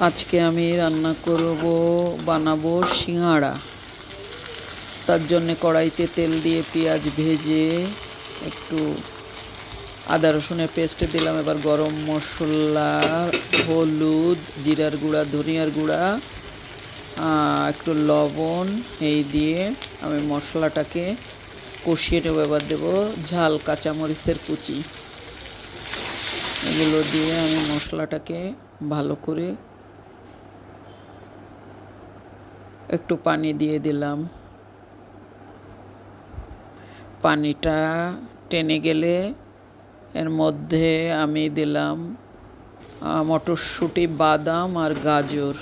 আজকে আমি রান্না বানাবো সিঙ্গাড়া। তার জন্য কড়াইতে তেল দিয়ে পেঁয়াজ ভেজে একটু আদা রসুনের পেস্ট দিলাম। এবার গরম মশলা, হলুদ, জিরার গুঁড়া, ধনিয়ার গুঁড়া, একটু লবণ এই দিয়ে আমি মশলাটাকে কষিয়ে নেবো। এবার দেবো ঝাল কাঁচামরিচের কুচি। এগুলো দিয়ে আমি মশলাটাকে ভালো করে একটু পানি দিয়ে দিলাম। পানিটা টেনে গেলে এর মধ্যে আমি দিলাম মটরশুঁটি, বাদাম আর গাজর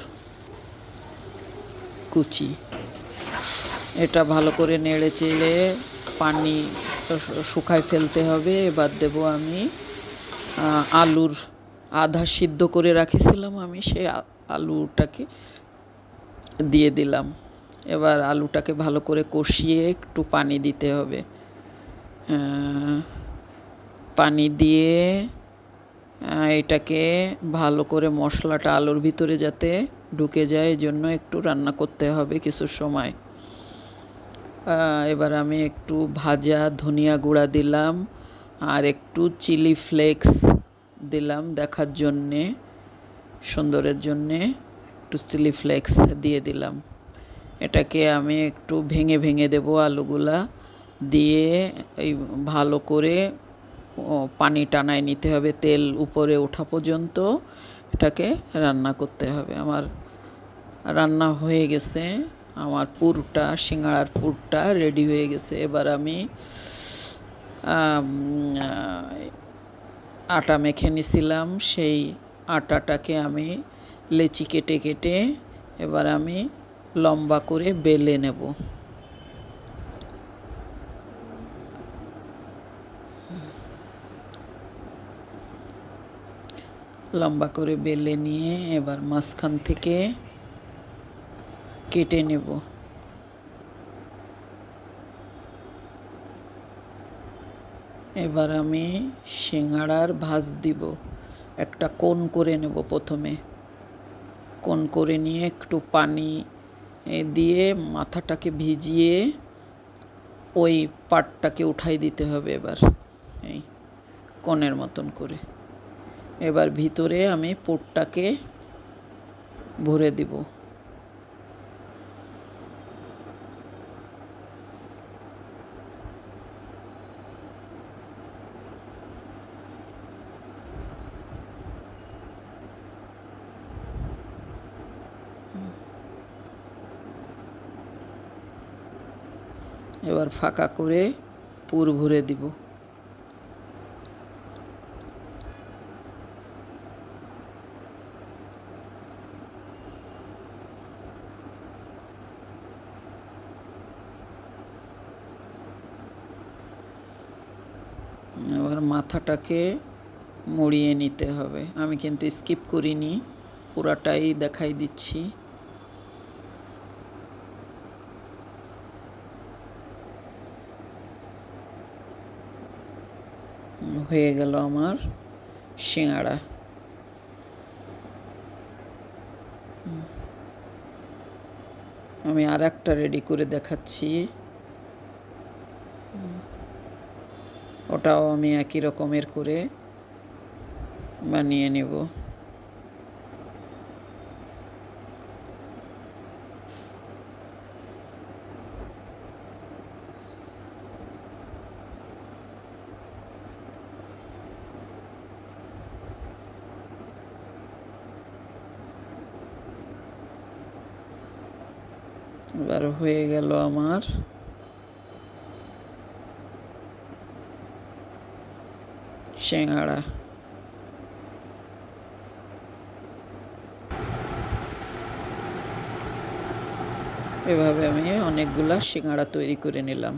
কুচি। এটা ভালো করে নেড়ে চেড়ে পানি শুকায় ফেলতে হবে। এবার দেবো আমি আলুর আধা সিদ্ধ করে রাখিছিলাম আমি, সেই আলুটাকে দিয়ে দিলাম। এবার আলুটাকে ভালো করে কষিয়ে একটু পানি দিতে হবে। পানি দিয়ে এটাকে ভালো করে মশলাটা আলুর ভিতরে যাতে ঢুকে যায়, এই জন্য একটু রান্না করতে হবে কিছু সময়। এবার আমি একটু ভাজা ধনিয়া গুঁড়া দিলাম আর একটু চিলি ফ্লেক্স দিলাম দেখার জন্যে, সুন্দরের জন্যে একটু চিলি ফ্লেক্স দিয়ে দিলাম। এটাকে আমি একটু ভেঙে ভেঙে দেবো আলুগুলা দিয়ে। এই ভালো করে পানি টানায় নিতে হবে, তেল উপরে ওঠা পর্যন্ত এটাকে রান্না করতে হবে। আমার রান্না হয়ে গেছে, আমার পুরটা, সিঙ্গাড়ার পুরটা রেডি হয়ে গেছে। এবার আমি আটা মেখে নিছিলাম, সেই আটাটাকে আমি লেচি কেটে কেটে এবার আমি লম্বা করে বেলে নেব। লম্বা করে বেলে নিয়ে এবার মাঝখান থেকে কেটে নেব। এবার আমি সিঙ্গাড়ার ভাঁজ দিব। একটা কোণ করে নেব প্রথমে। কোণ করে নিয়ে একটু পানি দিয়ে মাথাটাকে ভিজিয়ে ওই পাটটাকে উঠাই দিতে হবে। এবার এই কোণের মতন করে এবার ভিতরে আমি পুরটাকে ভরে দিব। এবার ফাঁকা করে পুর ভরে দিব। এবার মাথাটাকে মুড়িয়ে নিতে হবে। আমি কিন্তু স্কিপ করিনি, পুরাটাই দেখাই দিচ্ছি। হয়ে গেল আমার সিঙ্গাড়া। আমি আর একটা রেডি করে দেখাচ্ছি। ওটাও আমি একই রকমের করে বানিয়ে নেব। এবার হয়ে গেল আমার সিঙ্গাড়া। এভাবে আমি অনেকগুলা সিঙ্গাড়া তৈরি করে নিলাম।